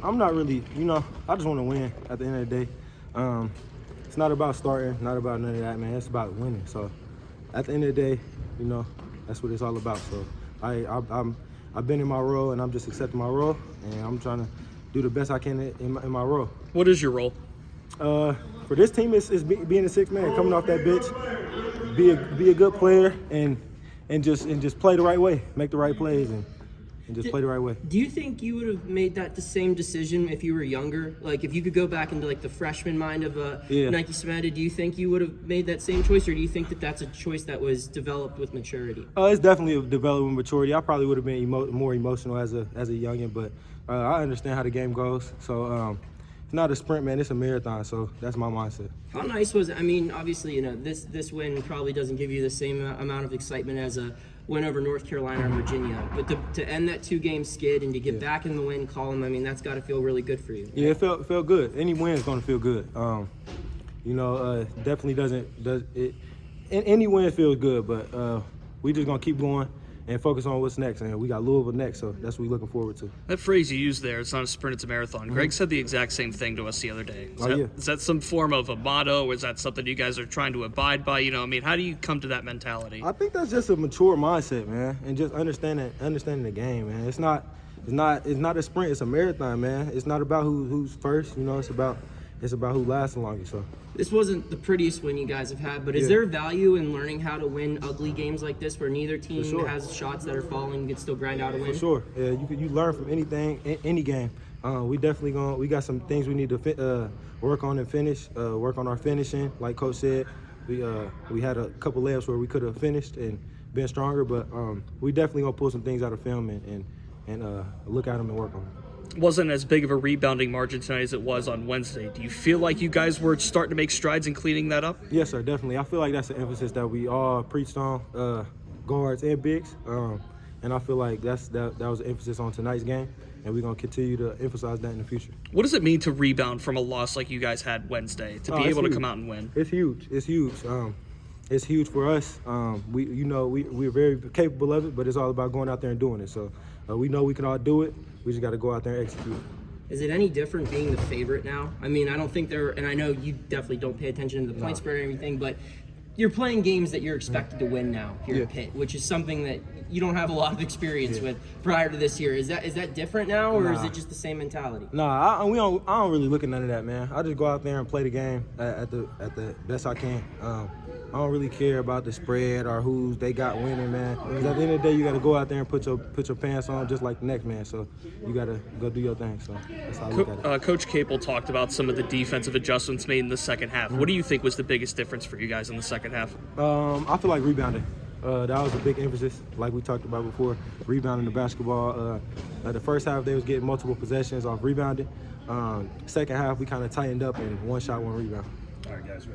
I'm not really, I just want to win at the end of the day. It's not about starting, not about none of that, man. It's about winning. So at the end of the day, that's what it's all about. So I've been in my role, and I'm just accepting my role, and I'm trying to do the best I can in my role. What is your role? For this team, it's being a sixth man, coming off that bench, be a good player, and just play the right way, make the right plays, and just play the right way. Do you think you would have made that the same decision if you were younger? Like, if you could go back into, like, the freshman mind of Nike Sibande, do you think you would have made that same choice, or do you think that that's a choice that was developed with maturity? It's definitely developed with maturity. I probably would have been more emotional as a youngin', but I understand how the game goes. So it's not a sprint, man. It's a marathon. So that's my mindset. How nice was it? I mean, obviously, this win probably doesn't give you the same amount of excitement as a win over North Carolina or Virginia, but to end that 2-game skid and to get back in the win column, I mean, that's got to feel really good for you. Yeah, it felt good. Any win is going to feel good. Definitely does it. Any win feels good, but we just gonna keep going and focus on what's next. And we got Louisville next, so that's what we're looking forward to. That phrase you used there, it's not a sprint, it's a marathon. Greg said the exact same thing to us the other day. Is that some form of a motto, or is that something you guys are trying to abide by? How do you come to that mentality? I think that's just a mature mindset, man, and just understanding the game, man. It's not a sprint, it's a marathon, man. It's not about who's first, it's about who lasts the longest. So this wasn't the prettiest win you guys have had, but is there value in learning how to win ugly games like this, where neither team has shots that are falling and can still grind out a win? For sure. Yeah, you learn from anything, any game. We definitely we got some things we need to work on and finish. Work on our finishing, like Coach said. We had a couple layups where we could have finished and been stronger, but we definitely gonna pull some things out of film and look at them and work on them. Wasn't as big of a rebounding margin tonight as it was on Wednesday. Do you feel like you guys were starting to make strides in cleaning that up? Yes, sir, definitely. I feel like that's an emphasis that we all preached on, guards and bigs, and I feel like that was an emphasis on tonight's game, and we're going to continue to emphasize that in the future. What does it mean to rebound from a loss like you guys had Wednesday, to be able to come out and win? It's huge. It's huge. It's huge for us. We're very capable of it, but it's all about going out there and doing it. So we know we can all do it. We just got to go out there and execute. Is it any different being the favorite now? I mean, I don't think and I know you definitely don't pay attention to the point spread or anything, but you're playing games that you're expected to win now here at Pitt, which is something that you don't have a lot of experience with prior to this year. Is that different now, or is it just the same mentality? I don't really look at none of that, man. I just go out there and play the game at the best I can. I don't really care about the spread or who they got winning, man. Because at the end of the day, you got to go out there and put your pants on just like the next man. So you got to go do your thing. So that's how I look at it. Coach Capel talked about some of the defensive adjustments made in the second half. What do you think was the biggest difference for you guys in the second half? I feel like rebounding. That was a big emphasis, like we talked about before. Rebounding the basketball. The first half, they was getting multiple possessions off rebounding. Second half, we kind of tightened up and one shot, one rebound. All right, guys.